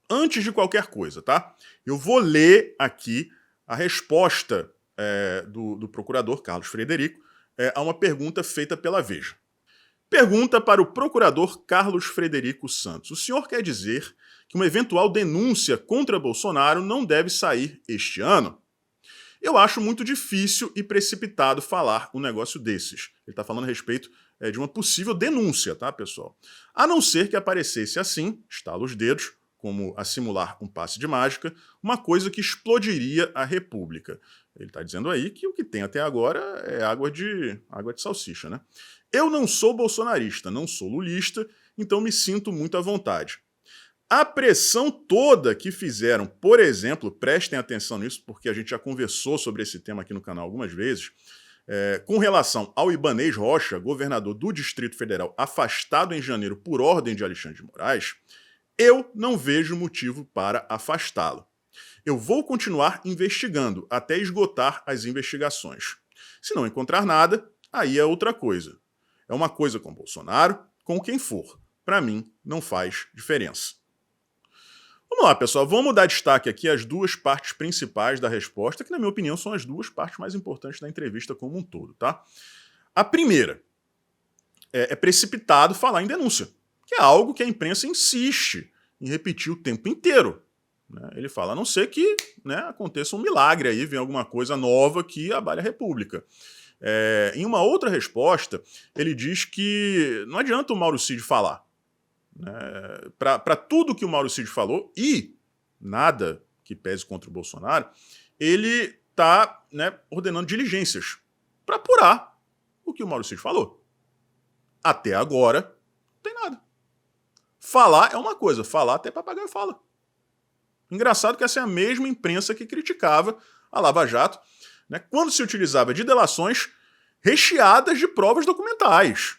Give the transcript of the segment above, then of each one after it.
antes de qualquer coisa, tá? Eu vou ler aqui a resposta do procurador Carlos Frederico a uma pergunta feita pela Veja. Pergunta para o procurador Carlos Frederico Santos. O senhor quer dizer que uma eventual denúncia contra Bolsonaro não deve sair este ano? Eu acho muito difícil e precipitado falar um negócio desses. Ele está falando a respeito de uma possível denúncia, tá, pessoal? A não ser que aparecesse assim, estala os dedos, como a simular um passe de mágica, uma coisa que explodiria a República. Ele está dizendo aí que o que tem até agora é água de salsicha, né? Eu não sou bolsonarista, não sou lulista, então me sinto muito à vontade. A pressão toda que fizeram, por exemplo, prestem atenção nisso, porque a gente já conversou sobre esse tema aqui no canal algumas vezes, com relação ao Ibanez Rocha, governador do Distrito Federal, afastado em janeiro por ordem de Alexandre de Moraes, eu não vejo motivo para afastá-lo. Eu vou continuar investigando até esgotar as investigações. Se não encontrar nada, aí é outra coisa. É uma coisa com Bolsonaro, com quem for. Para mim, não faz diferença. Vamos lá, pessoal. Vamos dar destaque aqui às duas partes principais da resposta, que, na minha opinião, são as duas partes mais importantes da entrevista como um todo, tá? A primeira é precipitado falar em denúncia, que é algo que a imprensa insiste em repetir o tempo inteiro. Né? Ele fala, a não ser que aconteça um milagre aí, venha alguma coisa nova que abale a República. Em uma outra resposta, ele diz que não adianta o Mauro Cid falar. Para tudo que o Mauro Cid falou, e nada que pese contra o Bolsonaro, ele está ordenando diligências para apurar o que o Mauro Cid falou. Até agora, não tem nada. Falar é uma coisa, falar até papagaio fala. Engraçado que essa é a mesma imprensa que criticava a Lava Jato, quando se utilizava de delações recheadas de provas documentais.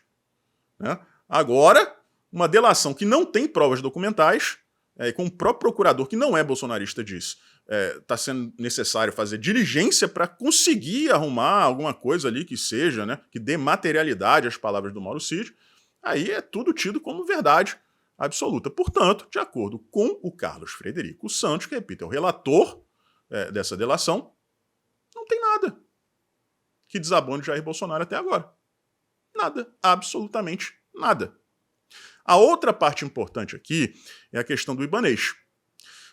Agora, uma delação que não tem provas documentais, com o próprio procurador, que não é bolsonarista, diz, está sendo necessário fazer diligência para conseguir arrumar alguma coisa ali que seja, que dê materialidade às palavras do Mauro Cid, aí é tudo tido como verdade absoluta. Portanto, de acordo com o Carlos Frederico Santos, que, repito, é o relator dessa delação, não tem nada que desabone Jair Bolsonaro até agora. Nada, absolutamente nada. A outra parte importante aqui é a questão do Ibanez.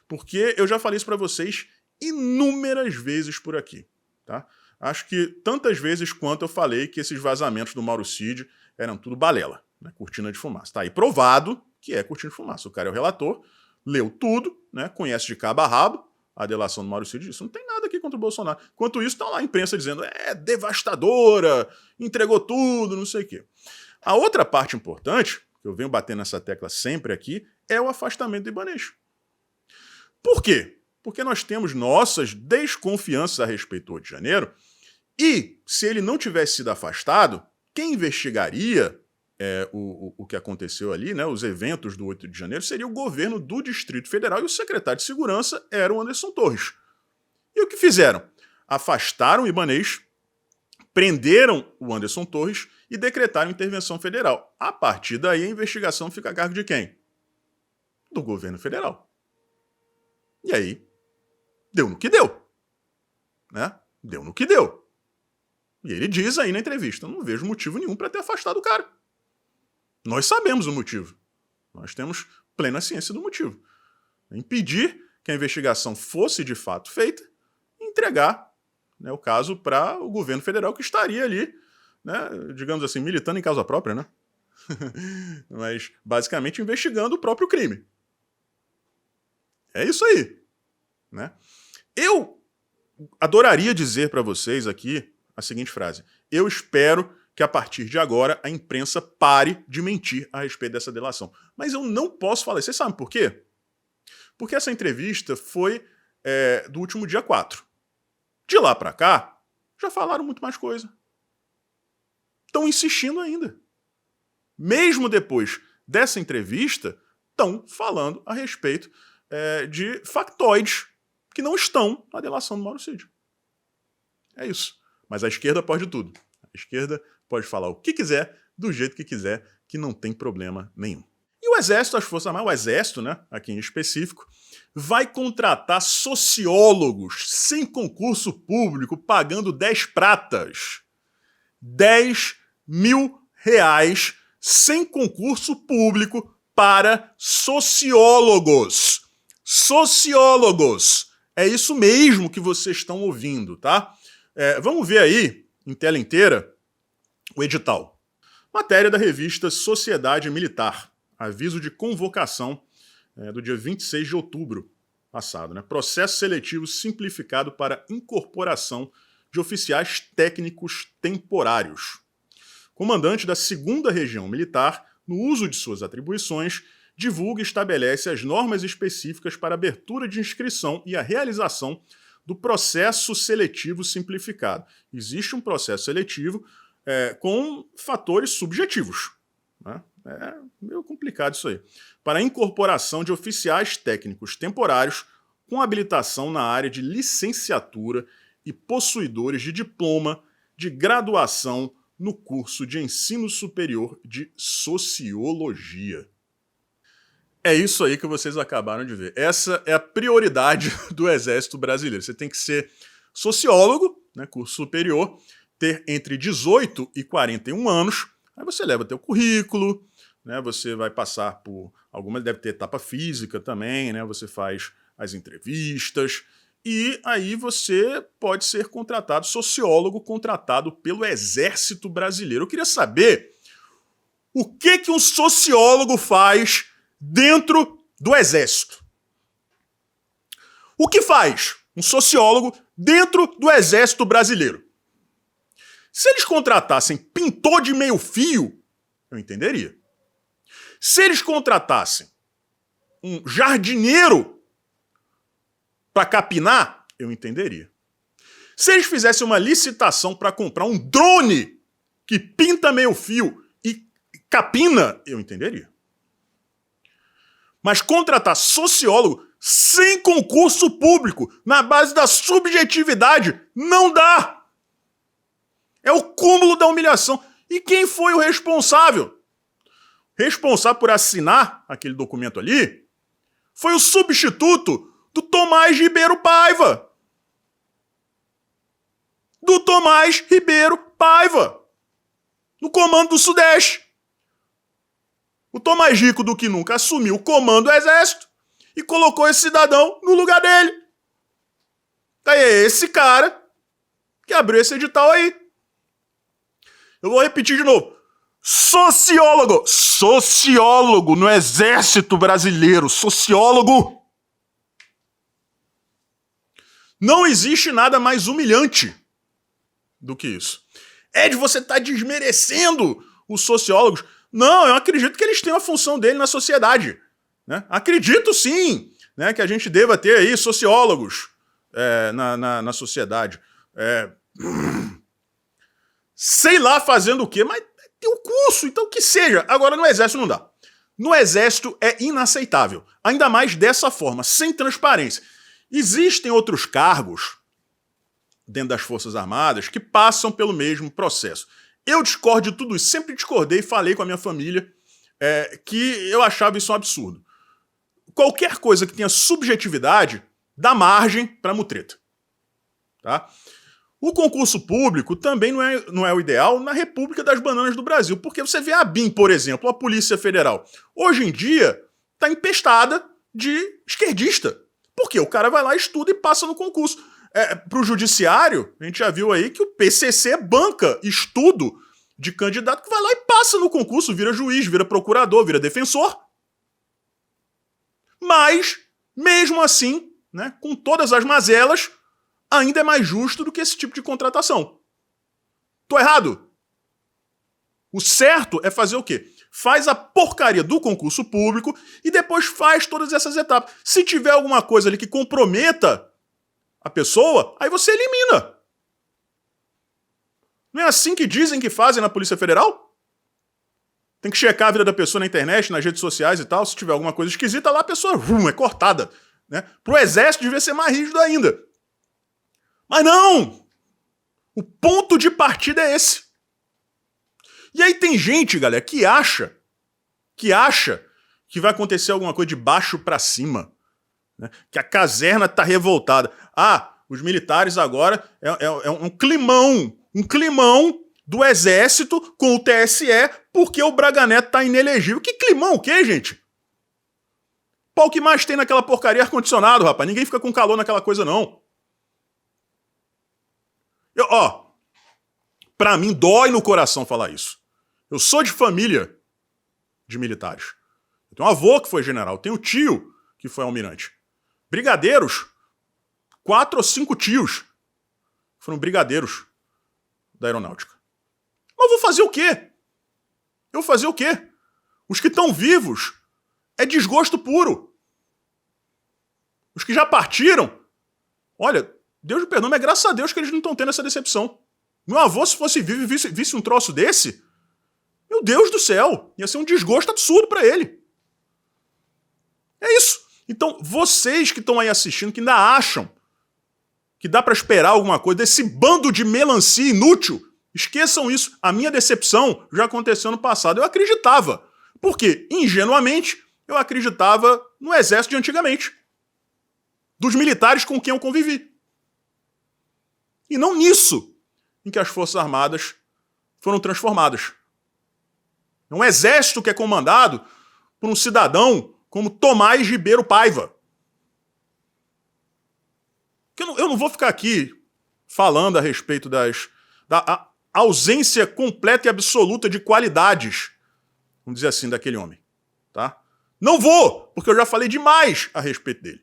Porque eu já falei isso para vocês inúmeras vezes por aqui. Tá? Acho que tantas vezes quanto eu falei que esses vazamentos do Mauro Cid eram tudo balela, cortina de fumaça. Tá aí provado que é cortina de fumaça. O cara é o relator, leu tudo, conhece de cabo a rabo a delação do Mauro Cid, disse, não tem nada aqui contra o Bolsonaro. Enquanto isso, está lá a imprensa dizendo, devastadora, entregou tudo, não sei o quê. A outra parte importante, que eu venho batendo nessa tecla sempre aqui, é o afastamento do Ibanez. Por quê? Porque nós temos nossas desconfianças a respeito do 8 de janeiro, e se ele não tivesse sido afastado, quem investigaria o que aconteceu ali, os eventos do 8 de janeiro, seria o governo do Distrito Federal, e o secretário de Segurança era o Anderson Torres. E o que fizeram? Afastaram o Ibanez, prenderam o Anderson Torres e decretaram intervenção federal. A partir daí, a investigação fica a cargo de quem? Do governo federal. E aí, deu no que deu. Deu no que deu. E ele diz aí na entrevista, não vejo motivo nenhum para ter afastado o cara. Nós sabemos o motivo. Nós temos plena ciência do motivo. Impedir que a investigação fosse de fato feita e entregar o caso para o governo federal, que estaria ali, digamos assim, militando em causa própria, mas basicamente investigando o próprio crime. É isso aí. Eu adoraria dizer para vocês aqui a seguinte frase. Eu espero que a partir de agora a imprensa pare de mentir a respeito dessa delação. Mas eu não posso falar isso. Vocês sabem por quê? Porque essa entrevista foi do último dia 4. De lá para cá, já falaram muito mais coisa. Estão insistindo ainda. Mesmo depois dessa entrevista, estão falando a respeito de factoides que não estão na delação do Mauro Cid. É isso. Mas a esquerda pode tudo. A esquerda pode falar o que quiser, do jeito que quiser, que não tem problema nenhum. E o O Exército, as Forças Armadas, o Exército, né, aqui em específico, vai contratar sociólogos sem concurso público, pagando 10 pratas. 10 mil reais sem concurso público para sociólogos. Sociólogos. É isso mesmo que vocês estão ouvindo, tá? Vamos ver aí, em tela inteira, o edital. Matéria da revista Sociedade Militar. Aviso de convocação do dia 26 de outubro passado, né? Processo seletivo simplificado para incorporação de oficiais técnicos temporários. Comandante da 2ª Região Militar, no uso de suas atribuições, divulga e estabelece as normas específicas para abertura de inscrição e a realização do processo seletivo simplificado. Existe um processo seletivo com fatores subjetivos, né? É meio complicado isso aí. Para a incorporação de oficiais técnicos temporários com habilitação na área de licenciatura e possuidores de diploma de graduação no curso de ensino superior de Sociologia. É isso aí que vocês acabaram de ver. Essa é a prioridade do Exército Brasileiro. Você tem que ser sociólogo, né, curso superior, ter entre 18 e 41 anos, aí você leva teu currículo, né, você vai passar por algumas, deve ter etapa física também, né, você faz as entrevistas, e aí você pode ser contratado, sociólogo contratado pelo Exército Brasileiro. Eu queria saber o que um sociólogo faz dentro do Exército. O que faz um sociólogo dentro do Exército Brasileiro? Se eles contratassem pintor de meio fio, eu entenderia. Se eles contratassem um jardineiro para capinar, eu entenderia. Se eles fizessem uma licitação para comprar um drone que pinta meio fio e capina, eu entenderia. Mas contratar sociólogo sem concurso público, na base da subjetividade, não dá. É o cúmulo da humilhação. E quem foi o responsável? Responsável por assinar aquele documento ali foi o substituto do Tomás Ribeiro Paiva. Do Tomás Ribeiro Paiva. No comando do Sudeste. O Tomás Rico do que nunca assumiu o comando do Exército e colocou esse cidadão no lugar dele. Daí é esse cara que abriu esse edital aí. Eu vou repetir de novo. Sociólogo. Sociólogo no Exército Brasileiro. Sociólogo. Não existe nada mais humilhante do que isso. Ed, você está desmerecendo os sociólogos. Não, eu acredito que eles têm a função dele na sociedade. Né? Acredito sim, né, que a gente deva ter aí sociólogos na sociedade. Sei lá fazendo o quê, mas tem um curso, então que seja. Agora no Exército não dá. No Exército é inaceitável. Ainda mais dessa forma, sem transparência. Existem outros cargos dentro das Forças Armadas que passam pelo mesmo processo. Eu discordo de tudo isso, sempre discordei, falei com a minha família que eu achava isso um absurdo. Qualquer coisa que tenha subjetividade dá margem para mutreta. Tá? O concurso público também não é o ideal na República das Bananas do Brasil, porque você vê a BIM, por exemplo, a Polícia Federal, hoje em dia está empestada de esquerdista. Porque o cara vai lá, estuda e passa no concurso. Para o judiciário, a gente já viu aí que o PCC banca estudo de candidato que vai lá e passa no concurso, vira juiz, vira procurador, vira defensor. Mas, mesmo assim, né, com todas as mazelas, ainda é mais justo do que esse tipo de contratação. Tô errado? O certo é fazer o quê? Faz a porcaria do concurso público e depois faz todas essas etapas. Se tiver alguma coisa ali que comprometa a pessoa, aí você elimina. Não é assim que dizem que fazem na Polícia Federal? Tem que checar a vida da pessoa na internet, nas redes sociais e tal. Se tiver alguma coisa esquisita lá, a pessoa é cortada. Né? Pro Exército devia ser mais rígido ainda. Mas não! O ponto de partida é esse. E aí tem gente, galera, que acha que que vai acontecer alguma coisa de baixo para cima, né? Que a caserna está revoltada. Os militares agora é um climão do Exército com o TSE porque o Braga Neto tá inelegível. Que climão o quê, gente? Pau que mais tem naquela porcaria ar-condicionado, rapaz. Ninguém fica com calor naquela coisa, não. Pra mim dói no coração falar isso. Eu sou de família de militares. Eu tenho um avô que foi general, tenho um tio que foi almirante. Brigadeiros, 4 ou 5 tios foram brigadeiros da aeronáutica. Mas eu vou fazer o quê? Os que estão vivos é desgosto puro. Os que já partiram, olha, Deus me perdoe, mas graças a Deus que eles não estão tendo essa decepção. Meu avô, se fosse vivo e visse um troço desse, meu Deus do céu, ia ser um desgosto absurdo pra ele. É isso. Então, vocês que estão aí assistindo, que ainda acham que dá pra esperar alguma coisa desse bando de melancia inútil, esqueçam isso. A minha decepção já aconteceu no passado. Eu acreditava. Porque, ingenuamente, eu acreditava no exército de antigamente. Dos militares com quem eu convivi. E não nisso em que as Forças Armadas foram transformadas. É um exército que é comandado por um cidadão como Tomás Ribeiro Paiva. Eu não vou ficar aqui falando a respeito da ausência completa e absoluta de qualidades, vamos dizer assim, daquele homem. Tá? Não vou, porque eu já falei demais a respeito dele.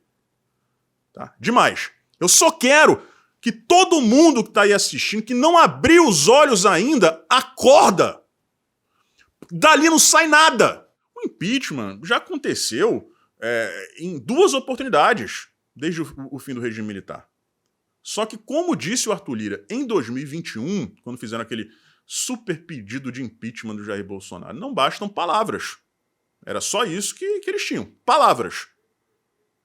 Tá? Demais. Eu só quero que todo mundo que está aí assistindo, que não abriu os olhos ainda, acorda. Dali não sai nada. O impeachment já aconteceu em 2 oportunidades desde o fim do regime militar. Só que, como disse o Arthur Lira em 2021, quando fizeram aquele super pedido de impeachment do Jair Bolsonaro, não bastam palavras. Era só isso que eles tinham. Palavras.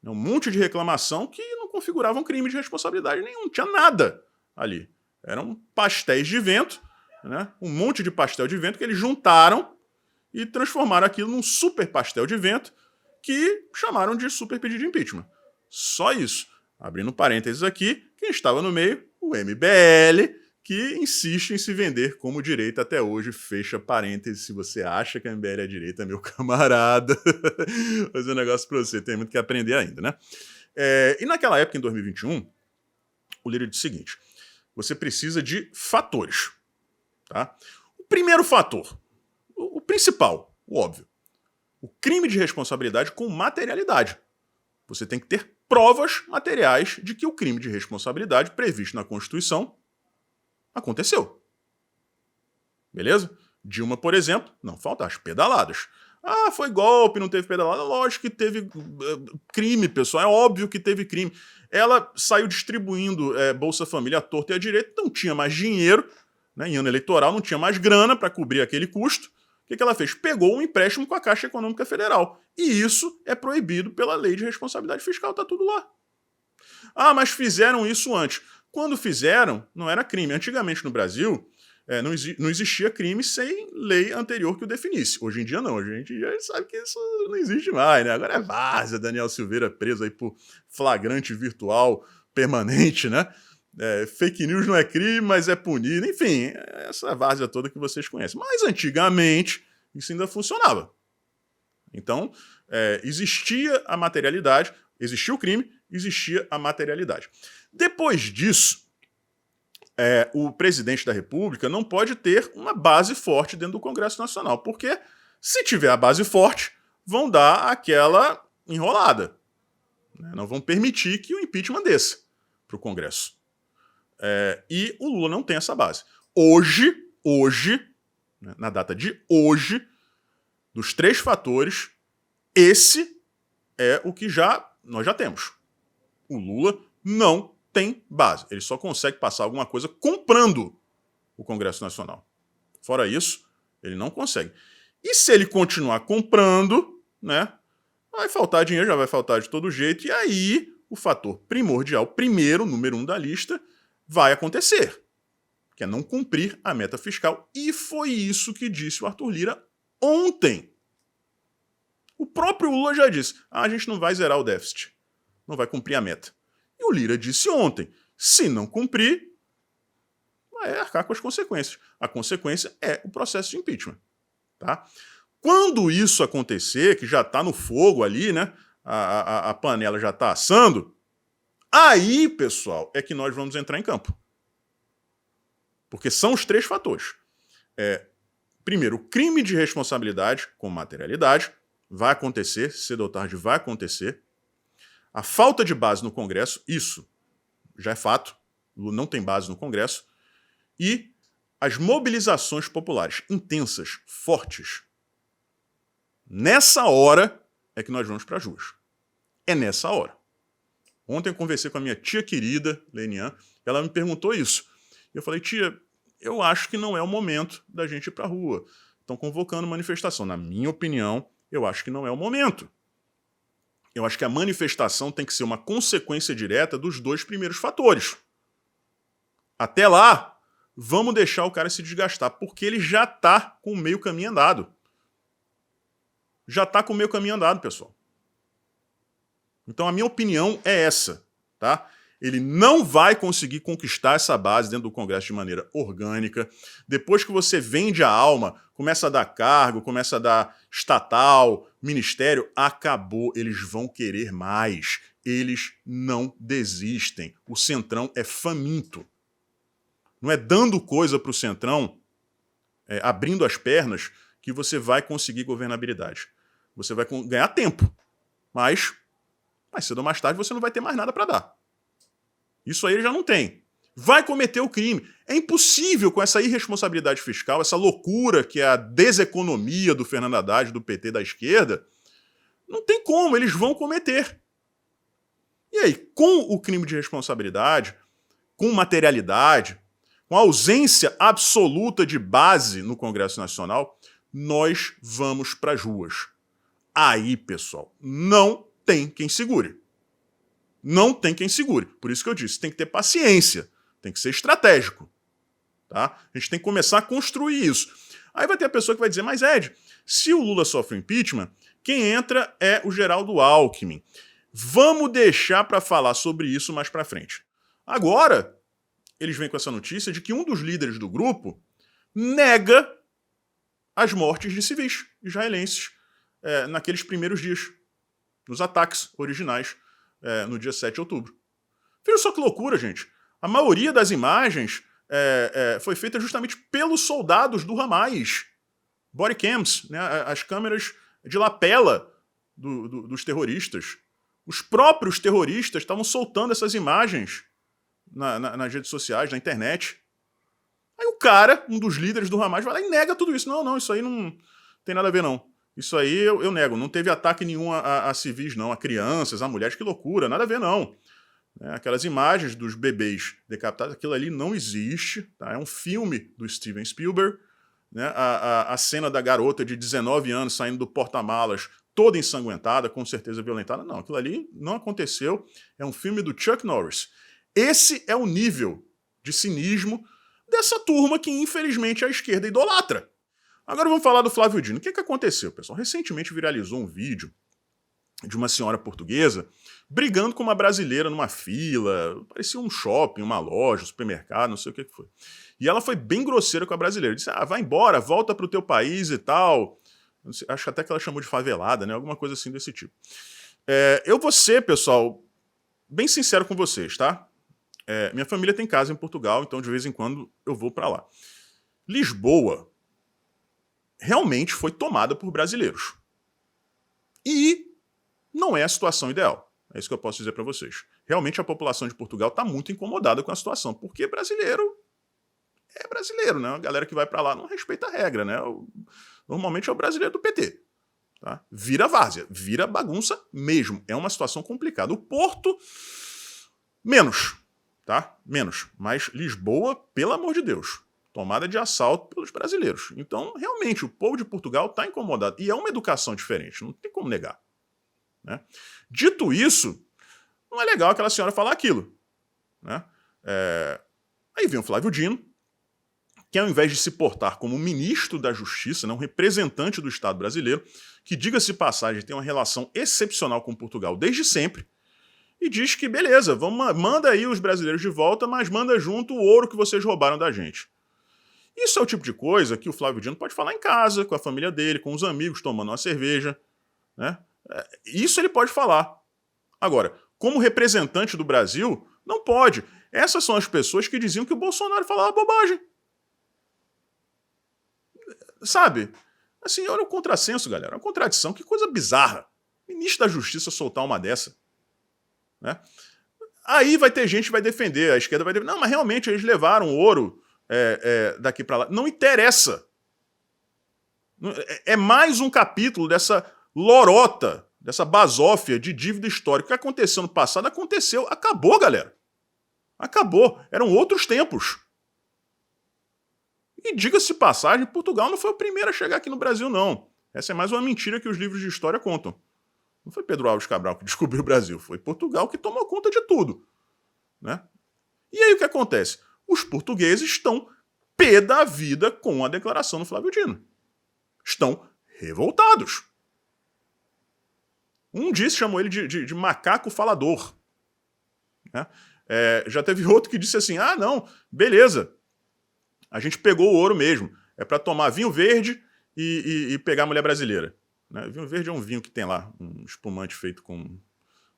Um monte de reclamação que não configuravam crime de responsabilidade nenhum. Não tinha nada ali. Eram pastéis de vento, né? Um monte de pastel de vento que eles juntaram e transformaram aquilo num super pastel de vento que chamaram de super pedido de impeachment. Só isso. Abrindo parênteses aqui, quem estava no meio? O MBL, que insiste em se vender como direita até hoje. Fecha parênteses. Se você acha que a MBL é direita, meu camarada, vou fazer um negócio pra você. Tem muito que aprender ainda, né? E naquela época, em 2021, o Lira disse o seguinte: você precisa de fatores. Tá? O primeiro fator, o principal, o óbvio, o crime de responsabilidade com materialidade. Você tem que ter provas materiais de que o crime de responsabilidade previsto na Constituição aconteceu. Beleza? Dilma, por exemplo, não falta as pedaladas. Foi golpe, não teve pedalada. Lógico que teve crime, pessoal. É óbvio que teve crime. Ela saiu distribuindo Bolsa Família à torta e à direita, não tinha mais dinheiro, né, em ano eleitoral, não tinha mais grana para cobrir aquele custo. O que ela fez? Pegou um empréstimo com a Caixa Econômica Federal. E isso é proibido pela Lei de Responsabilidade Fiscal, tá tudo lá. Mas fizeram isso antes. Quando fizeram, não era crime. Antigamente no Brasil, não existia crime sem lei anterior que o definisse. Hoje em dia não, hoje em dia a gente sabe que isso não existe mais, né? Agora é várzea, Daniel Silveira preso aí por flagrante virtual permanente, né? Fake news não é crime, mas é punido. Enfim, essa várzea toda que vocês conhecem. Mas antigamente isso ainda funcionava. Então, existia a materialidade, existia o crime, existia a materialidade. Depois disso, o presidente da República não pode ter uma base forte dentro do Congresso Nacional, porque se tiver a base forte, vão dar aquela enrolada. Né? Não vão permitir que o impeachment desça para o Congresso. E o Lula não tem essa base. Hoje, né, na data de hoje, dos 3 fatores, esse é o que nós já temos. O Lula não tem base. Ele só consegue passar alguma coisa comprando o Congresso Nacional. Fora isso, ele não consegue. E se ele continuar comprando, né, vai faltar dinheiro, já vai faltar de todo jeito, e aí o fator primordial, número 1 da lista, vai acontecer, que é não cumprir a meta fiscal. E foi isso que disse o Arthur Lira ontem. O próprio Lula já disse, a gente não vai zerar o déficit, não vai cumprir a meta. E o Lira disse ontem, se não cumprir, vai arcar com as consequências. A consequência é o processo de impeachment. Tá? Quando isso acontecer, que já está no fogo ali, né? A panela já está assando, aí, pessoal, é que nós vamos entrar em campo. Porque são os 3 fatores. Primeiro, o crime de responsabilidade com materialidade vai acontecer, cedo ou tarde vai acontecer. A falta de base no Congresso, isso já é fato, não tem base no Congresso. E as mobilizações populares intensas, fortes. Nessa hora é que nós vamos para as ruas. É nessa hora. Ontem eu conversei com a minha tia querida, Lenian, ela me perguntou isso. Eu falei, tia, eu acho que não é o momento da gente ir para a rua. Estão convocando manifestação. Na minha opinião, eu acho que não é o momento. Eu acho que a manifestação tem que ser uma consequência direta dos 2 primeiros fatores. Até lá, vamos deixar o cara se desgastar, porque ele já está com o meio caminho andado. Já está com o meio caminho andado, pessoal. Então a minha opinião é essa, tá? Ele não vai conseguir conquistar essa base dentro do Congresso de maneira orgânica. Depois que você vende a alma, começa a dar cargo, começa a dar estatal, ministério, acabou. Eles vão querer mais. Eles não desistem. O Centrão é faminto. Não é dando coisa para o Centrão, abrindo as pernas, que você vai conseguir governabilidade. Você vai ganhar tempo, mas mais cedo ou mais tarde você não vai ter mais nada para dar. Isso aí ele já não tem. Vai cometer o crime. É impossível com essa irresponsabilidade fiscal, essa loucura que é a deseconomia do Fernando Haddad, do PT, da esquerda, não tem como, eles vão cometer. E aí, com o crime de responsabilidade, com materialidade, com a ausência absoluta de base no Congresso Nacional, nós vamos para as ruas. Aí, pessoal, não tem quem segure. Não tem quem segure. Por isso que eu disse, tem que ter paciência, tem que ser estratégico. Tá? A gente tem que começar a construir isso. Aí vai ter a pessoa que vai dizer, mas Ed, se o Lula sofre impeachment, quem entra é o Geraldo Alckmin. Vamos deixar para falar sobre isso mais para frente. Agora, eles vêm com essa notícia de que um dos líderes do grupo nega as mortes de civis israelenses naqueles primeiros dias, nos ataques originais, no dia 7 de outubro. Veja só que loucura, gente. A maioria das imagens foi feita justamente pelos soldados do Hamas. Body cams, né, as câmeras de lapela dos terroristas. Os próprios terroristas estavam soltando essas imagens nas redes sociais, na internet. Aí o cara, um dos líderes do Hamas, vai lá e nega tudo isso. Não, isso aí não tem nada a ver, não. Isso aí eu nego. Não teve ataque nenhum a civis, não. A crianças, a mulheres. Que loucura. Nada a ver, não. Aquelas imagens dos bebês decapitados, aquilo ali não existe. Tá? É um filme do Steven Spielberg. Né? A cena da garota de 19 anos saindo do porta-malas toda ensanguentada, com certeza violentada. Não, aquilo ali não aconteceu. É um filme do Chuck Norris. Esse é o nível de cinismo dessa turma que, infelizmente, a esquerda idolatra. Agora vamos falar do Flávio Dino. O que aconteceu, pessoal? Recentemente viralizou um vídeo de uma senhora portuguesa brigando com uma brasileira numa fila, parecia um shopping, uma loja, um supermercado, não sei o que foi. E ela foi bem grosseira com a brasileira. Disse, vai embora, volta pro teu país e tal. Acho até que ela chamou de favelada, né? Alguma coisa assim desse tipo. Eu vou ser, pessoal, bem sincero com vocês, tá? Minha família tem casa em Portugal, então de vez em quando eu vou para lá. Lisboa realmente foi tomada por brasileiros. E não é a situação ideal. É isso que eu posso dizer para vocês. Realmente a população de Portugal está muito incomodada com a situação, porque brasileiro é brasileiro, né? A galera que vai para lá não respeita a regra, né? Normalmente é o brasileiro do PT. Tá? Vira várzea, vira bagunça mesmo. É uma situação complicada. O Porto, menos. Tá? Menos. Mas Lisboa, pelo amor de Deus, tomada de assalto pelos brasileiros. Então, realmente, o povo de Portugal está incomodado. E é uma educação diferente, não tem como negar. Né? Dito isso, não é legal aquela senhora falar aquilo. Né? Aí vem o Flávio Dino, que ao invés de se portar como ministro da Justiça, né, um representante do Estado brasileiro, que, diga-se de passagem, tem uma relação excepcional com Portugal desde sempre, e diz que, beleza, manda aí os brasileiros de volta, mas manda junto o ouro que vocês roubaram da gente. Isso é o tipo de coisa que o Flávio Dino pode falar em casa, com a família dele, com os amigos, tomando uma cerveja, né? Isso ele pode falar. Agora, como representante do Brasil, não pode. Essas são as pessoas que diziam que o Bolsonaro falava bobagem. Sabe? Assim, olha o contrassenso, galera. Uma contradição. Que coisa bizarra. Ministro da Justiça soltar uma dessa. Né? Aí vai ter gente que vai defender, a esquerda vai defender. Não, mas realmente eles levaram ouro daqui para lá. Não interessa. É mais um capítulo dessa lorota, dessa basófia de dívida histórica. O que aconteceu no passado, aconteceu. Acabou, galera. Acabou. Eram outros tempos. E diga-se de passagem, Portugal não foi o primeiro a chegar aqui no Brasil, não. Essa é mais uma mentira que os livros de história contam. Não foi Pedro Álvares Cabral que descobriu o Brasil, foi Portugal que tomou conta de tudo. Né? E aí o que acontece? Os portugueses estão pé da vida com a declaração do Flávio Dino. Estão revoltados. Um disse, chamou ele de macaco falador. Né? Já teve outro que disse assim, ah não, beleza, a gente pegou o ouro mesmo, é para tomar vinho verde e pegar a mulher brasileira. Né? Vinho verde é um vinho que tem lá, um espumante feito com...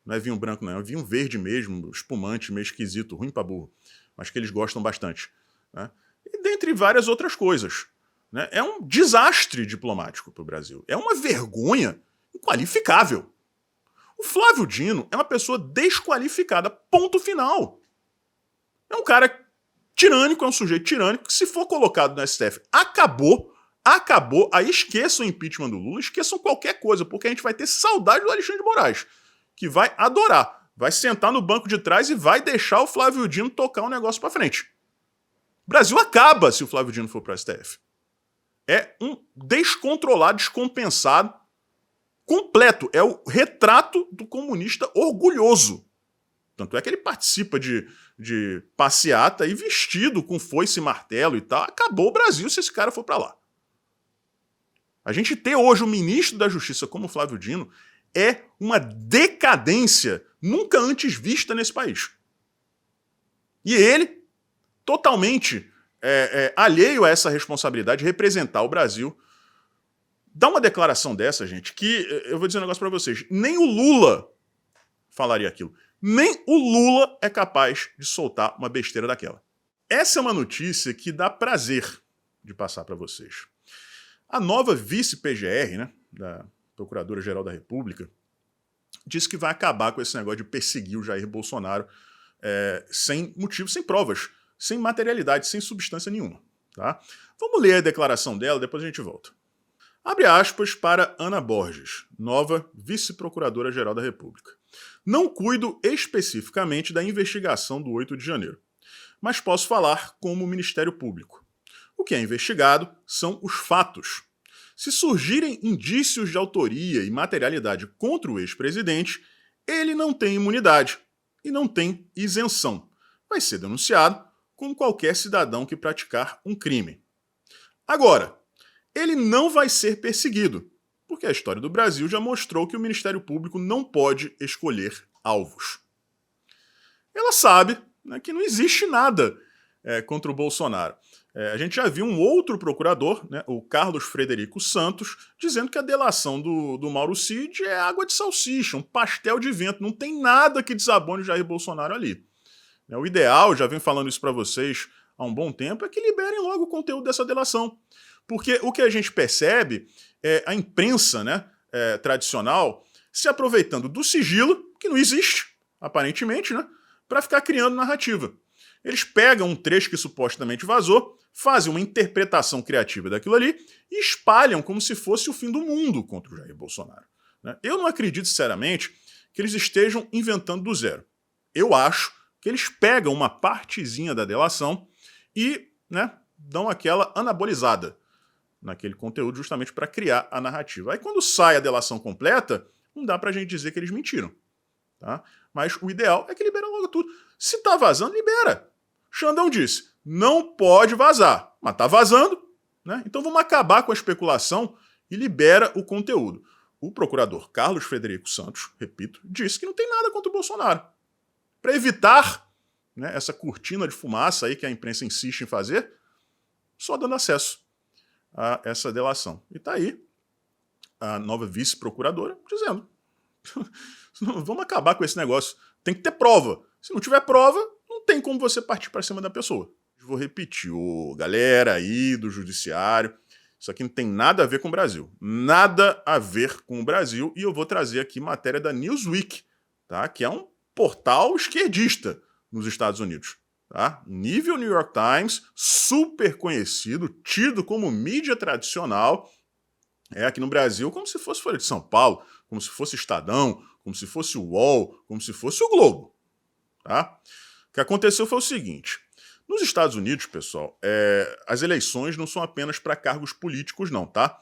Não é vinho branco, não. É vinho verde mesmo, espumante, meio esquisito, ruim pra burro. Mas que eles gostam bastante. Né? E dentre várias outras coisas. Né? É um desastre diplomático pro Brasil. É uma vergonha inqualificável. O Flávio Dino é uma pessoa desqualificada. Ponto final. É um cara tirânico, é um sujeito tirânico que, se for colocado no STF, acabou. Aí esqueçam o impeachment do Lula, esqueçam qualquer coisa, porque a gente vai ter saudade do Alexandre de Moraes, que vai adorar, vai sentar no banco de trás e vai deixar o Flávio Dino tocar um negócio pra frente. O Brasil acaba se o Flávio Dino for pro STF. É um descontrolado, descompensado, completo. É o retrato do comunista orgulhoso. Tanto é que ele participa de passeata e vestido com foice e martelo e tal. Acabou o Brasil se esse cara for pra lá. A gente ter hoje o ministro da Justiça como Flávio Dino é uma decadência nunca antes vista nesse país. E ele, totalmente alheio a essa responsabilidade de representar o Brasil, dá uma declaração dessa, gente, que eu vou dizer um negócio pra vocês. Nem o Lula falaria aquilo. Nem o Lula é capaz de soltar uma besteira daquela. Essa é uma notícia que dá prazer de passar pra vocês. A nova vice-PGR, né, da Procuradora-Geral da República, disse que vai acabar com esse negócio de perseguir o Jair Bolsonaro sem motivo, sem provas, sem materialidade, sem substância nenhuma. Tá? Vamos ler a declaração dela, depois a gente volta. Abre aspas para Ana Borges, nova vice-procuradora-geral da República. Não cuido especificamente da investigação do 8 de janeiro, mas posso falar como Ministério Público. O que é investigado são os fatos. Se surgirem indícios de autoria e materialidade contra o ex-presidente, ele não tem imunidade e não tem isenção. Vai ser denunciado como qualquer cidadão que praticar um crime. Agora, ele não vai ser perseguido, porque a história do Brasil já mostrou que o Ministério Público não pode escolher alvos. Ela sabe, né, que não existe nada contra o Bolsonaro. A gente já viu um outro procurador, né, o Carlos Frederico Santos, dizendo que a delação do Mauro Cid é água de salsicha, um pastel de vento, não tem nada que desabone o Jair Bolsonaro ali. O ideal, já venho falando isso para vocês há um bom tempo, é que liberem logo o conteúdo dessa delação. Porque o que a gente percebe é a imprensa, né, tradicional se aproveitando do sigilo, que não existe, aparentemente, né, para ficar criando narrativa. Eles pegam um trecho que supostamente vazou, fazem uma interpretação criativa daquilo ali e espalham como se fosse o fim do mundo contra o Jair Bolsonaro. Né? Eu não acredito, sinceramente, que eles estejam inventando do zero. Eu acho que eles pegam uma partezinha da delação e, né, dão aquela anabolizada naquele conteúdo justamente para criar a narrativa. Aí quando sai a delação completa, não dá pra gente dizer que eles mentiram. Tá? Mas o ideal é que libera logo tudo. Se tá vazando, libera. Xandão disse, não pode vazar. Mas tá vazando, né? Então vamos acabar com a especulação e libera o conteúdo. O procurador Carlos Frederico Santos, repito, disse que não tem nada contra o Bolsonaro. Para evitar, né, essa cortina de fumaça aí que a imprensa insiste em fazer, só dando acesso a essa delação. E tá aí a nova vice-procuradora dizendo: vamos acabar com esse negócio. Tem que ter prova. Se não tiver prova, não tem como você partir para cima da pessoa. Vou repetir, galera aí do judiciário, isso aqui não tem nada a ver com o Brasil. Nada a ver com o Brasil. E eu vou trazer aqui matéria da Newsweek, tá? Que é um portal esquerdista nos Estados Unidos. Tá? Nível New York Times, super conhecido, tido como mídia tradicional. Aqui no Brasil, como se fosse Folha de São Paulo, como se fosse Estadão, como se fosse o UOL, como se fosse o Globo. Tá? O que aconteceu foi o seguinte: nos Estados Unidos, pessoal, as eleições não são apenas para cargos políticos, não, tá?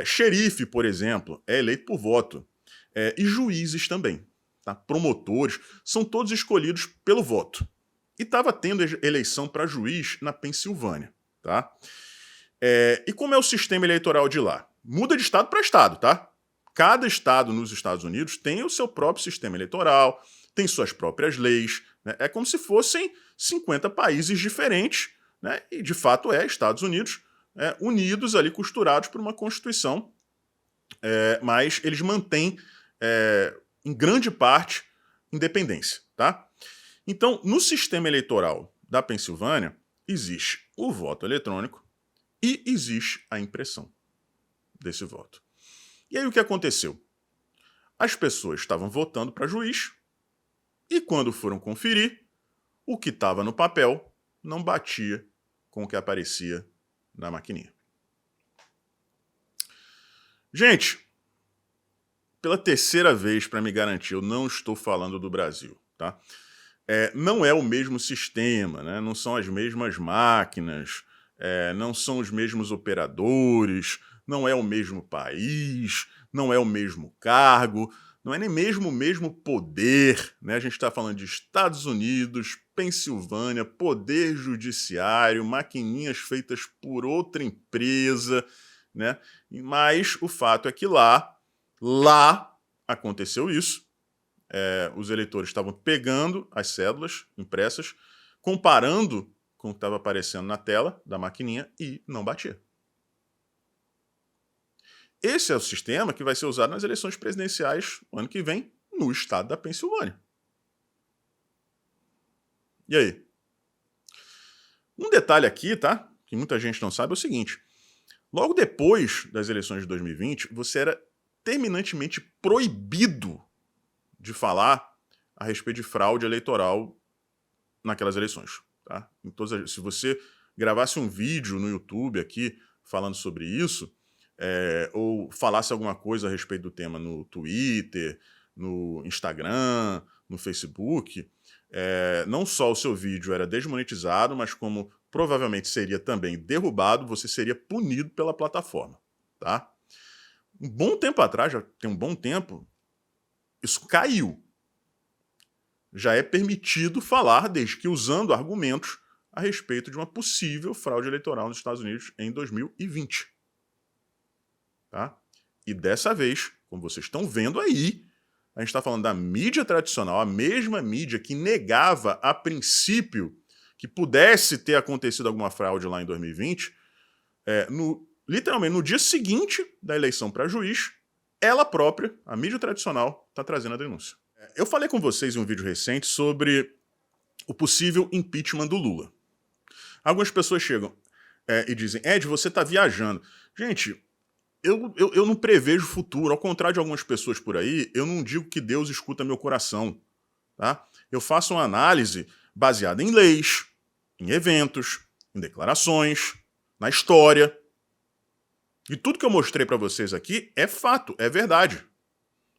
Xerife, por exemplo, é eleito por voto. E juízes também, tá? Promotores, são todos escolhidos pelo voto. E estava tendo eleição para juiz na Pensilvânia, tá? E como é o sistema eleitoral de lá? Muda de estado para estado, tá? Cada estado nos Estados Unidos tem o seu próprio sistema eleitoral, tem suas próprias leis, né? É como se fossem 50 países diferentes, né? E de fato Estados Unidos, unidos ali, costurados por uma Constituição, mas eles mantêm, em grande parte, independência, tá? Então, no sistema eleitoral da Pensilvânia, existe o voto eletrônico e existe a impressão desse voto. E aí o que aconteceu? As pessoas estavam votando para juiz e quando foram conferir, o que estava no papel não batia com o que aparecia na maquininha. Gente, pela terceira vez para me garantir, eu não estou falando do Brasil, tá? Não é o mesmo sistema, né? Não são as mesmas máquinas, não são os mesmos operadores, não é o mesmo país, não é o mesmo cargo, não é nem mesmo o mesmo poder, né? A gente está falando de Estados Unidos, Pensilvânia, poder judiciário, maquininhas feitas por outra empresa, né? Mas o fato é que lá aconteceu isso. Os eleitores estavam pegando as cédulas impressas, comparando com o que estava aparecendo na tela da maquininha e não batia. Esse é o sistema que vai ser usado nas eleições presidenciais no ano que vem no estado da Pensilvânia. E aí? Um detalhe aqui, tá? Que muita gente não sabe é o seguinte: logo depois das eleições de 2020, você era terminantemente proibido de falar a respeito de fraude eleitoral naquelas eleições. Tá? Se você gravasse um vídeo no YouTube aqui falando sobre isso, ou falasse alguma coisa a respeito do tema no Twitter, no Instagram, no Facebook, não só o seu vídeo era desmonetizado, mas como provavelmente seria também derrubado, você seria punido pela plataforma. Tá? Um bom tempo atrás, já tem um bom tempo, isso caiu. Já é permitido falar, desde que usando argumentos, a respeito de uma possível fraude eleitoral nos Estados Unidos em 2020. Tá? E dessa vez, como vocês estão vendo aí, a gente está falando da mídia tradicional, a mesma mídia que negava a princípio que pudesse ter acontecido alguma fraude lá em 2020, literalmente no dia seguinte da eleição para juiz, ela própria, a mídia tradicional, está trazendo a denúncia. Eu falei com vocês em um vídeo recente sobre o possível impeachment do Lula. Algumas pessoas chegam e dizem: Ed, você está viajando. Gente, eu não prevejo o futuro. Ao contrário de algumas pessoas por aí, eu não digo que Deus escuta meu coração. Tá? Eu faço uma análise baseada em leis, em eventos, em declarações, na história. E tudo que eu mostrei para vocês aqui é fato, é verdade.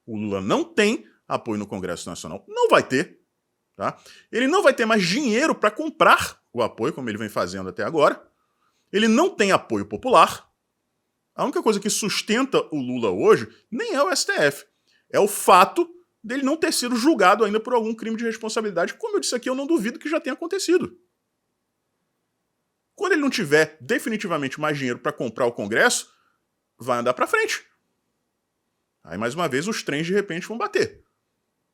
O Lula não tem apoio no Congresso Nacional. Não vai ter. Tá? Ele não vai ter mais dinheiro para comprar o apoio, como ele vem fazendo até agora. Ele não tem apoio popular. A única coisa que sustenta o Lula hoje nem é o STF. É o fato dele não ter sido julgado ainda por algum crime de responsabilidade. Como eu disse aqui, eu não duvido que já tenha acontecido. Quando ele não tiver definitivamente mais dinheiro para comprar o Congresso, vai andar para frente. Aí, mais uma vez, os trens de repente vão bater.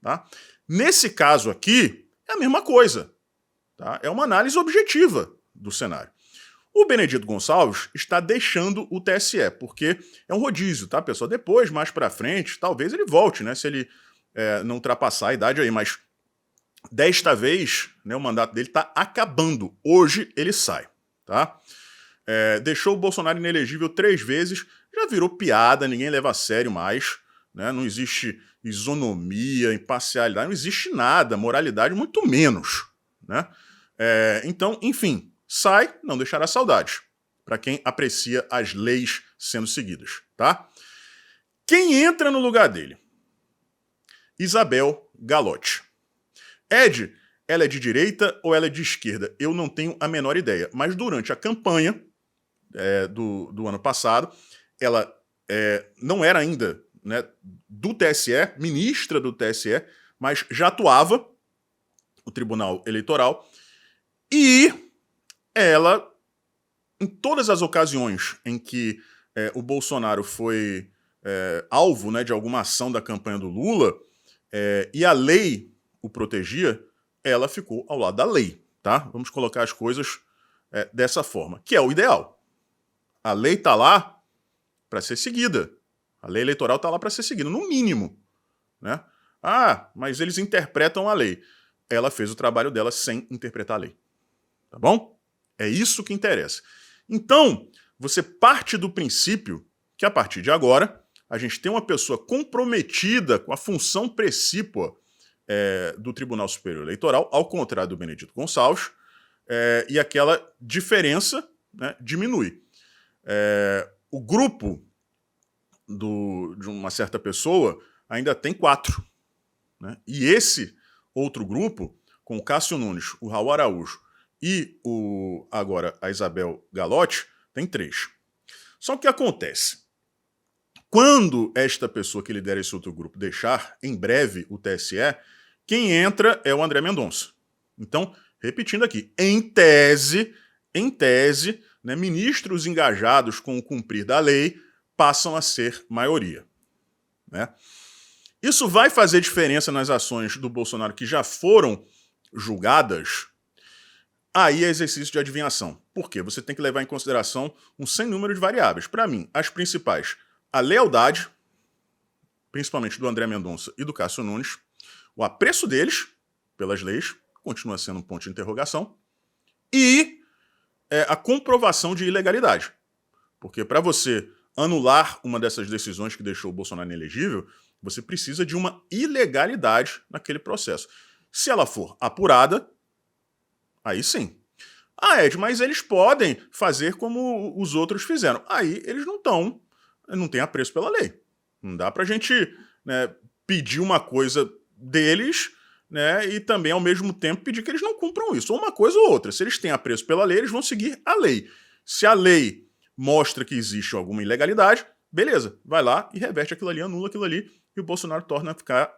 Tá? Nesse caso aqui, é a mesma coisa. Tá? É uma análise objetiva do cenário. O Benedito Gonçalves está deixando o TSE, porque é um rodízio, tá, pessoal? Depois, mais para frente, talvez ele volte, né? Se ele não ultrapassar a idade aí, mas desta vez, né, o mandato dele está acabando. Hoje ele sai, tá? Deixou o Bolsonaro inelegível 3 vezes, já virou piada, ninguém leva a sério mais, né? Não existe isonomia, imparcialidade, não existe nada, moralidade muito menos, né? Então, enfim, sai, não deixará saudades, para quem aprecia as leis sendo seguidas, tá? Quem entra no lugar dele? Isabel Galotti. Ed, ela é de direita ou ela é de esquerda? Eu não tenho a menor ideia, mas durante a campanha do ano passado, ela não era ainda, né, do TSE, ministra do TSE, mas já atuava no Tribunal Eleitoral, e ela, em todas as ocasiões em que o Bolsonaro foi alvo, né, de alguma ação da campanha do Lula, e a lei o protegia, ela ficou ao lado da lei, tá? Vamos colocar as coisas dessa forma, que é o ideal. A lei está lá para ser seguida. A lei eleitoral está lá para ser seguida, no mínimo, né? Ah, mas eles interpretam a lei. Ela fez o trabalho dela sem interpretar a lei. Tá bom? É isso que interessa. Então, você parte do princípio que a partir de agora a gente tem uma pessoa comprometida com a função precípua do Tribunal Superior Eleitoral, ao contrário do Benedito Gonçalves, e aquela diferença, né, diminui. O grupo de uma certa pessoa ainda tem 4. Né? E esse outro grupo, com o Cássio Nunes, o Raul Araújo e agora a Isabel Galotti, tem 3. Só que o que acontece? Quando esta pessoa que lidera esse outro grupo deixar em breve o TSE, quem entra é o André Mendonça. Então, repetindo aqui, em tese, né, ministros engajados com o cumprir da lei passam a ser maioria. Né? Isso vai fazer diferença nas ações do Bolsonaro que já foram julgadas? Aí é exercício de adivinhação. Por quê? Você tem que levar em consideração um sem número de variáveis. Para mim, as principais, a lealdade, principalmente do André Mendonça e do Cássio Nunes, o apreço deles pelas leis, continua sendo um ponto de interrogação, e a comprovação de ilegalidade. Porque para você anular uma dessas decisões que deixou o Bolsonaro inelegível, você precisa de uma ilegalidade naquele processo. Se ela for apurada, aí sim. Ah, Ed, mas eles podem fazer como os outros fizeram. Aí eles não têm apreço pela lei. Não dá pra gente, né, pedir uma coisa deles, né, e também ao mesmo tempo pedir que eles não cumpram isso. Ou uma coisa ou outra. Se eles têm apreço pela lei, eles vão seguir a lei. Se a lei mostra que existe alguma ilegalidade, beleza, vai lá e reverte aquilo ali, anula aquilo ali, e o Bolsonaro torna a ficar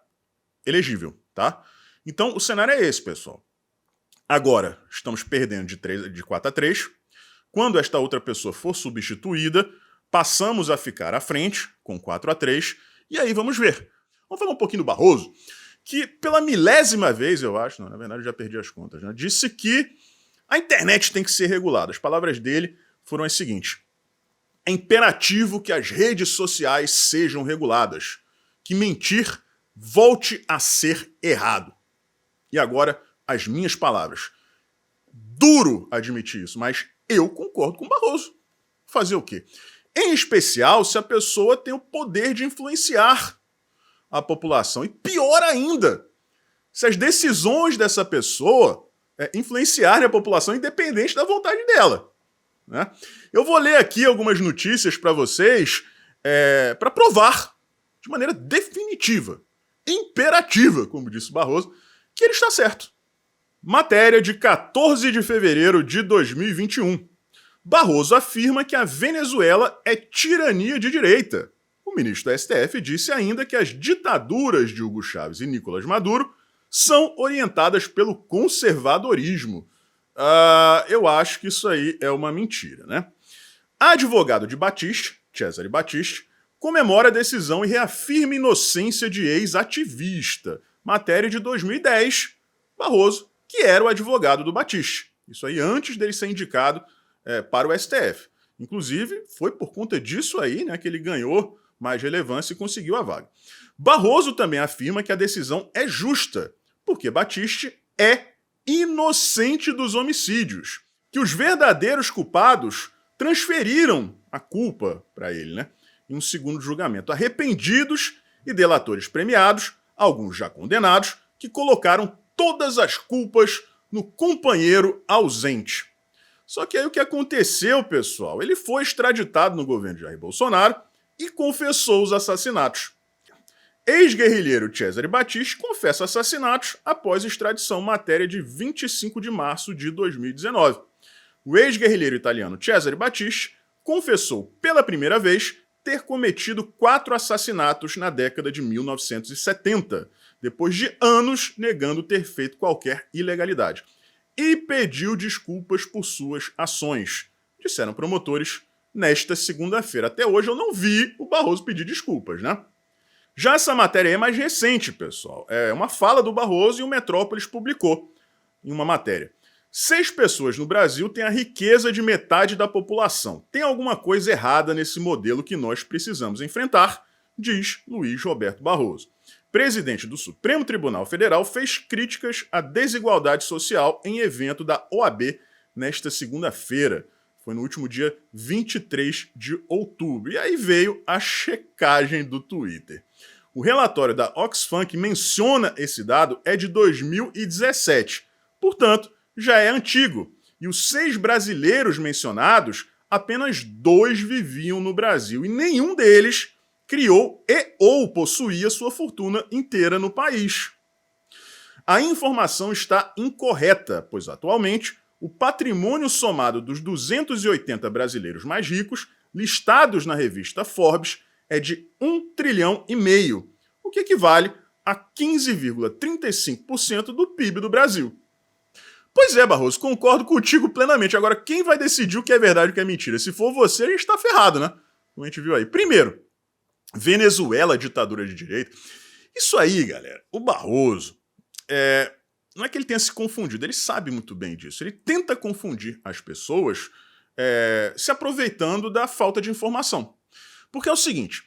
elegível, tá? Então o cenário é esse, pessoal. Agora, estamos perdendo de 4-3. Quando esta outra pessoa for substituída, passamos a ficar à frente, com 4-3, e aí vamos ver. Vamos falar um pouquinho do Barroso, que pela milésima vez, eu acho, não, na verdade eu já perdi as contas, né, disse que a internet tem que ser regulada. As palavras dele foram as seguintes: é imperativo que as redes sociais sejam reguladas, que mentir volte a ser errado. E agora, as minhas palavras. Duro admitir isso, mas eu concordo com o Barroso. Fazer o quê? Em especial se a pessoa tem o poder de influenciar a população. E pior ainda, se as decisões dessa pessoa influenciarem a população independente da vontade dela. Né? Eu vou ler aqui algumas notícias para vocês para provar de maneira definitiva, imperativa, como disse o Barroso, que ele está certo. Matéria de 14 de fevereiro de 2021. Barroso afirma que a Venezuela é tirania de direita. O ministro da STF disse ainda que as ditaduras de Hugo Chávez e Nicolás Maduro são orientadas pelo conservadorismo. Eu acho que isso aí é uma mentira, né? Advogado de Battisti, Cesare Battisti, comemora a decisão e reafirma inocência de ex-ativista. Matéria de 2010, Barroso, que era o advogado do Battisti. Isso aí antes dele ser indicado para o STF. Inclusive, foi por conta disso aí, né, que ele ganhou mais relevância e conseguiu a vaga. Barroso também afirma que a decisão é justa, porque Battisti é inocente dos homicídios, que os verdadeiros culpados transferiram a culpa para ele, né, em um segundo julgamento. Arrependidos e delatores premiados, alguns já condenados, que colocaram todas as culpas no companheiro ausente. Só que aí o que aconteceu, pessoal? Ele foi extraditado no governo de Jair Bolsonaro e confessou os assassinatos. Ex-guerrilheiro Cesare Battisti confessa assassinatos após extradição, matéria de 25 de março de 2019. O ex-guerrilheiro italiano Cesare Battisti confessou pela primeira vez ter cometido 4 assassinatos na década de 1970, depois de anos negando ter feito qualquer ilegalidade. E pediu desculpas por suas ações, disseram promotores nesta segunda-feira. Até hoje eu não vi o Barroso pedir desculpas, né? Já essa matéria é mais recente, pessoal. É uma fala do Barroso e o Metrópolis publicou em uma matéria. 6 pessoas no Brasil têm a riqueza de metade da população. Tem alguma coisa errada nesse modelo que nós precisamos enfrentar, diz Luiz Roberto Barroso. Presidente do Supremo Tribunal Federal fez críticas à desigualdade social em evento da OAB nesta segunda-feira. Foi no último dia 23 de outubro. E aí veio a checagem do Twitter. O relatório da Oxfam que menciona esse dado é de 2017. Portanto, já é antigo. E os 6 brasileiros mencionados, apenas 2 viviam no Brasil. E nenhum deles criou e ou possuía sua fortuna inteira no país. A informação está incorreta, pois atualmente o patrimônio somado dos 280 brasileiros mais ricos, listados na revista Forbes, é de 1,5 trilhão, o que equivale a 15,35% do PIB do Brasil. Pois é, Barroso, concordo contigo plenamente. Agora, quem vai decidir o que é verdade e o que é mentira? Se for você, a gente tá ferrado, né? Como a gente viu aí. Primeiro, Venezuela, ditadura de direito. Isso aí, galera, o Barroso, não é que ele tenha se confundido, ele sabe muito bem disso. Ele tenta confundir as pessoas se aproveitando da falta de informação. Porque é o seguinte,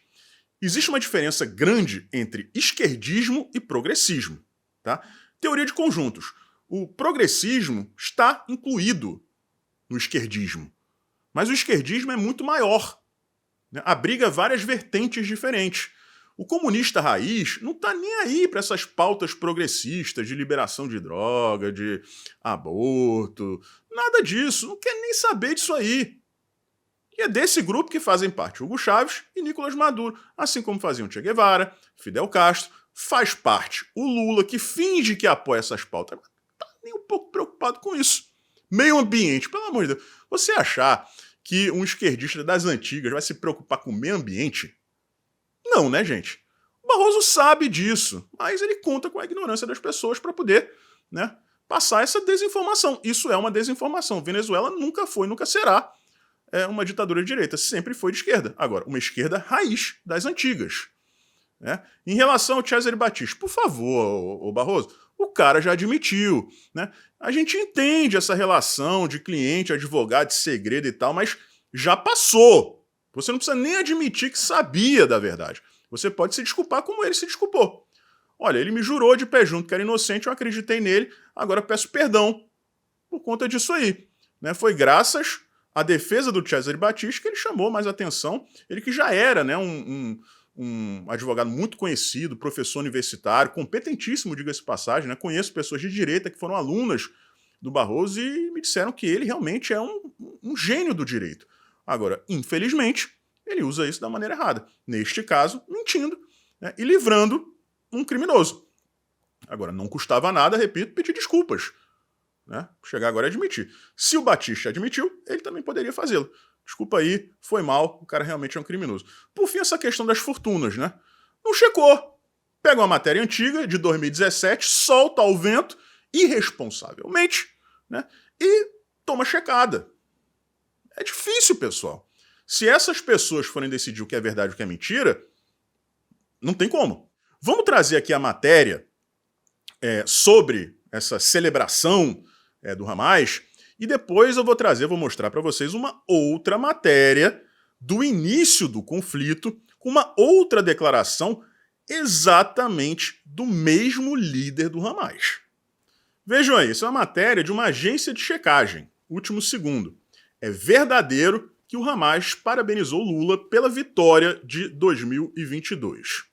existe uma diferença grande entre esquerdismo e progressismo. Tá? Teoria de conjuntos. O progressismo está incluído no esquerdismo, mas o esquerdismo é muito maior. Abriga várias vertentes diferentes. O comunista raiz não está nem aí para essas pautas progressistas de liberação de droga, de aborto, nada disso, não quer nem saber disso aí. E é desse grupo que fazem parte Hugo Chávez e Nicolás Maduro, assim como faziam Che Guevara, Fidel Castro, faz parte o Lula, que finge que apoia essas pautas, mas não está nem um pouco preocupado com isso. Meio ambiente, pelo amor de Deus. Você achar que um esquerdista das antigas vai se preocupar com o meio ambiente? Não, né, gente? O Barroso sabe disso, mas ele conta com a ignorância das pessoas para poder, né, passar essa desinformação. Isso é uma desinformação. Venezuela nunca foi, nunca será uma ditadura de direita. Sempre foi de esquerda. Agora, uma esquerda raiz das antigas. Né? Em relação ao Cesare Battisti, por favor, o Barroso, o cara já admitiu, né? A gente entende essa relação de cliente, advogado, de segredo e tal, mas já passou. Você não precisa nem admitir que sabia da verdade. Você pode se desculpar como ele se desculpou. Olha, ele me jurou de pé junto que era inocente, eu acreditei nele, agora peço perdão por conta disso aí. Né? Foi graças à defesa do Cesare Battisti que ele chamou mais atenção. Ele que já era, né, um advogado muito conhecido, professor universitário, competentíssimo, diga-se de passagem, né? Conheço pessoas de direita que foram alunas do Barroso e me disseram que ele realmente é um gênio do direito. Agora, infelizmente, ele usa isso da maneira errada. Neste caso, mentindo, né? E livrando um criminoso. Agora, não custava nada, repito, pedir desculpas. Né? Chegar agora a admitir. Se o Battisti admitiu, ele também poderia fazê-lo. Desculpa aí, foi mal, o cara realmente é um criminoso. Por fim, essa questão das fortunas, né? Não checou. Pega uma matéria antiga, de 2017, solta ao vento, irresponsavelmente, né? E toma checada. É difícil, pessoal. Se essas pessoas forem decidir o que é verdade e o que é mentira, não tem como. Vamos trazer aqui a matéria sobre essa celebração do Hamas, e depois eu vou mostrar para vocês uma outra matéria do início do conflito, com uma outra declaração exatamente do mesmo líder do Hamas. Vejam aí, isso é uma matéria de uma agência de checagem, último segundo. É verdadeiro que o Hamas parabenizou Lula pela vitória de 2022.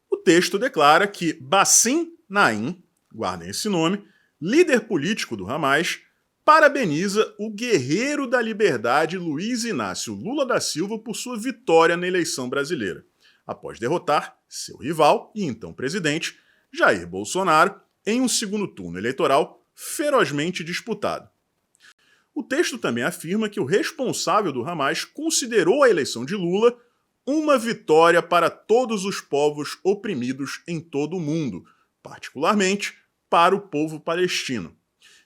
O texto declara que Bassim Naim, guardem esse nome, líder político do Hamas, parabeniza o guerreiro da liberdade Luiz Inácio Lula da Silva por sua vitória na eleição brasileira, após derrotar seu rival e então presidente, Jair Bolsonaro, em um segundo turno eleitoral ferozmente disputado. O texto também afirma que o responsável do Hamas considerou a eleição de Lula uma vitória para todos os povos oprimidos em todo o mundo, particularmente para o povo palestino,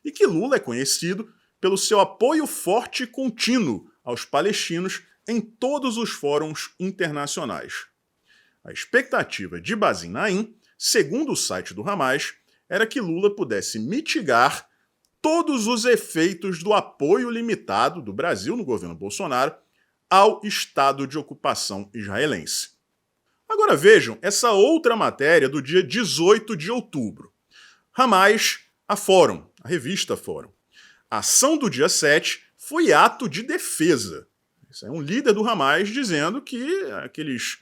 e que Lula é conhecido pelo seu apoio forte e contínuo aos palestinos em todos os fóruns internacionais. A expectativa de Bassim Naim, segundo o site do Hamas, era que Lula pudesse mitigar todos os efeitos do apoio limitado do Brasil no governo Bolsonaro ao Estado de ocupação israelense. Agora vejam essa outra matéria do dia 18 de outubro. Hamas, a Fórum, a revista Fórum. A ação do dia 7 foi ato de defesa. Isso é um líder do Hamas dizendo que aqueles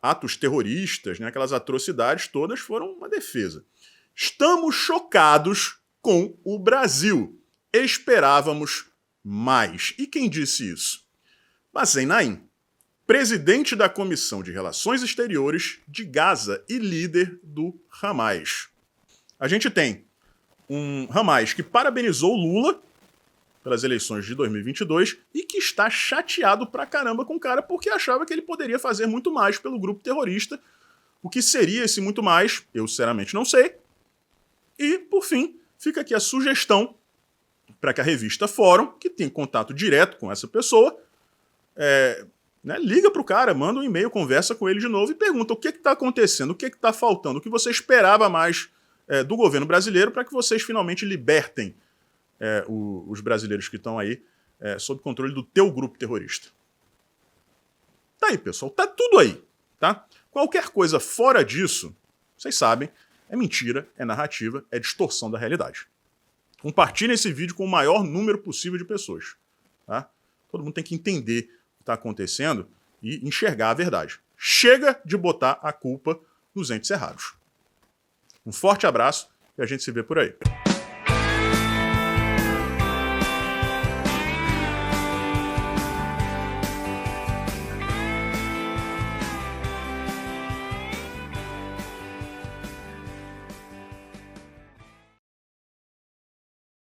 atos terroristas, né, aquelas atrocidades todas foram uma defesa. Estamos chocados com o Brasil. Esperávamos mais. E quem disse isso? Bassim Naim, presidente da Comissão de Relações Exteriores de Gaza e líder do Hamas. A gente tem um Hamas que parabenizou Lula pelas eleições de 2022 e que está chateado pra caramba com o cara porque achava que ele poderia fazer muito mais pelo grupo terrorista. O que seria esse muito mais, eu sinceramente não sei. E, por fim, fica aqui a sugestão para que a revista Fórum, que tem contato direto com essa pessoa, liga pro cara, manda um e-mail, conversa com ele de novo e pergunta o que está acontecendo, o que está faltando, o que você esperava mais do governo brasileiro para que vocês finalmente libertem os brasileiros que estão aí sob controle do teu grupo terrorista. Tá aí, pessoal, tá tudo aí, tá? Qualquer coisa fora disso, vocês sabem, é mentira, é narrativa, é distorção da realidade. Compartilhem esse vídeo com o maior número possível de pessoas, tá? Todo mundo tem que entender o que está acontecendo e enxergar a verdade. Chega de botar a culpa nos entes errados. Um forte abraço e a gente se vê por aí.